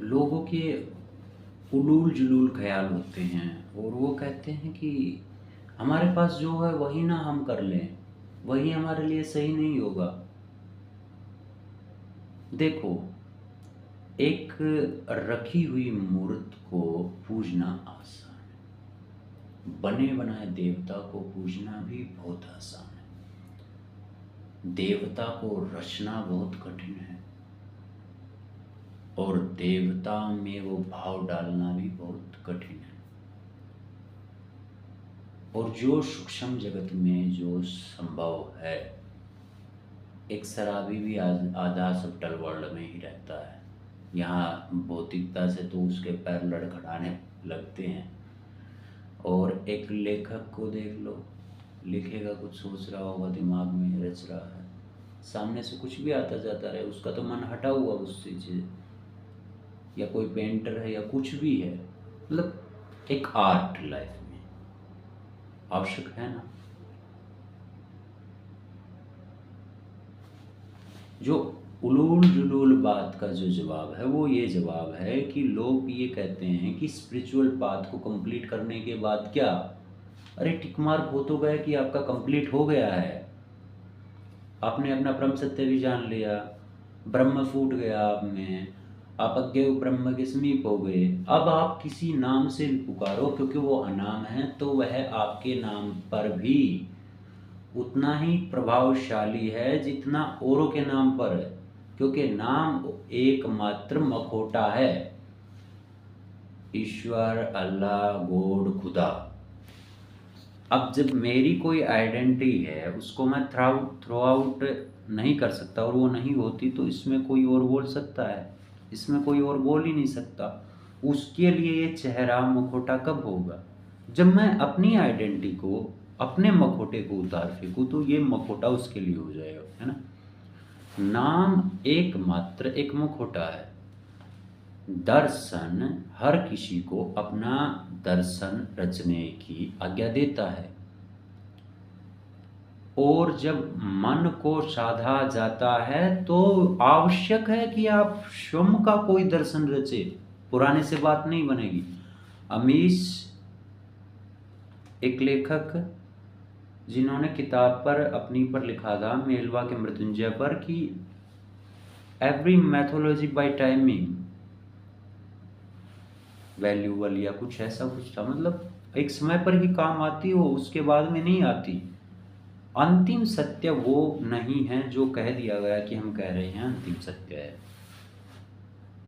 लोगों के उलूल जुलूल ख्याल होते हैं और वो कहते हैं कि हमारे पास जो है वही ना हम कर लें, वही हमारे लिए सही नहीं होगा। देखो, एक रखी हुई मूर्त को पूजना आसान है, बने बनाए देवता को पूजना भी बहुत आसान है। देवता को रचना बहुत कठिन है और देवता में वो भाव डालना भी बहुत कठिन है। और जो सूक्ष्म जगत में जो संभव है, एक शराबी भी आधा सब्टल वर्ल्ड में ही रहता है। यहाँ भौतिकता से तो उसके पैर लड़खड़ाने लगते हैं। और एक लेखक को देख लो, लिखेगा, कुछ सोच रहा होगा, दिमाग में रच रहा है, सामने से कुछ भी आता जाता रहे, उसका तो मन हटा हुआ उससे से। या कोई पेंटर है या कुछ भी है, मतलब एक आर्ट लाइफ में आवश्यक है ना। जो उलूल जुलूल बात का जो जवाब है वो ये जवाब है कि लोग ये कहते हैं कि स्पिरिचुअल पाथ को कंप्लीट करने के बाद क्या, अरे टिक मार्क हो तो गया कि आपका कंप्लीट हो गया है, आपने अपना ब्रह्म सत्य भी जान लिया, ब्रह्म फूट गया आप में, आप अज्ञेय ब्रह्म के समीप हो गए। अब आप किसी नाम से भी पुकारो, क्योंकि वो अनाम है, तो वह आपके नाम पर भी उतना ही प्रभावशाली है जितना औरों के नाम पर है, क्योंकि नाम एकमात्र मखौटा है। ईश्वर, अल्लाह, गॉड, खुदा। अब जब मेरी कोई आइडेंटिटी है उसको मैं थ्रो आउट नहीं कर सकता और वो नहीं होती, तो इसमें कोई और बोल सकता है? इसमें कोई और बोल ही नहीं सकता। उसके लिए ये चेहरा मुखौटा कब होगा? जब मैं अपनी आइडेंटिटी को, अपने मखौटे को उतार फेंकूं, तो ये मखौटा उसके लिए हो जाएगा, है ना। नाम एकमात्र एक मुखौटा है। दर्शन हर किसी को अपना दर्शन रचने की आज्ञा देता है। और जब मन को साधा जाता है तो आवश्यक है कि आप स्वयं का कोई दर्शन रचे, पुराने से बात नहीं बनेगी। अमीश एक लेखक, जिन्होंने किताब पर अपनी पर लिखा था मेलवा के मृत्युंजय पर कि every mythology by timing valuable, या कुछ ऐसा कुछ था, मतलब एक समय पर ही काम आती हो, उसके बाद में नहीं आती। अंतिम सत्य वो नहीं है जो कह दिया गया कि हम कह रहे हैं अंतिम सत्य है।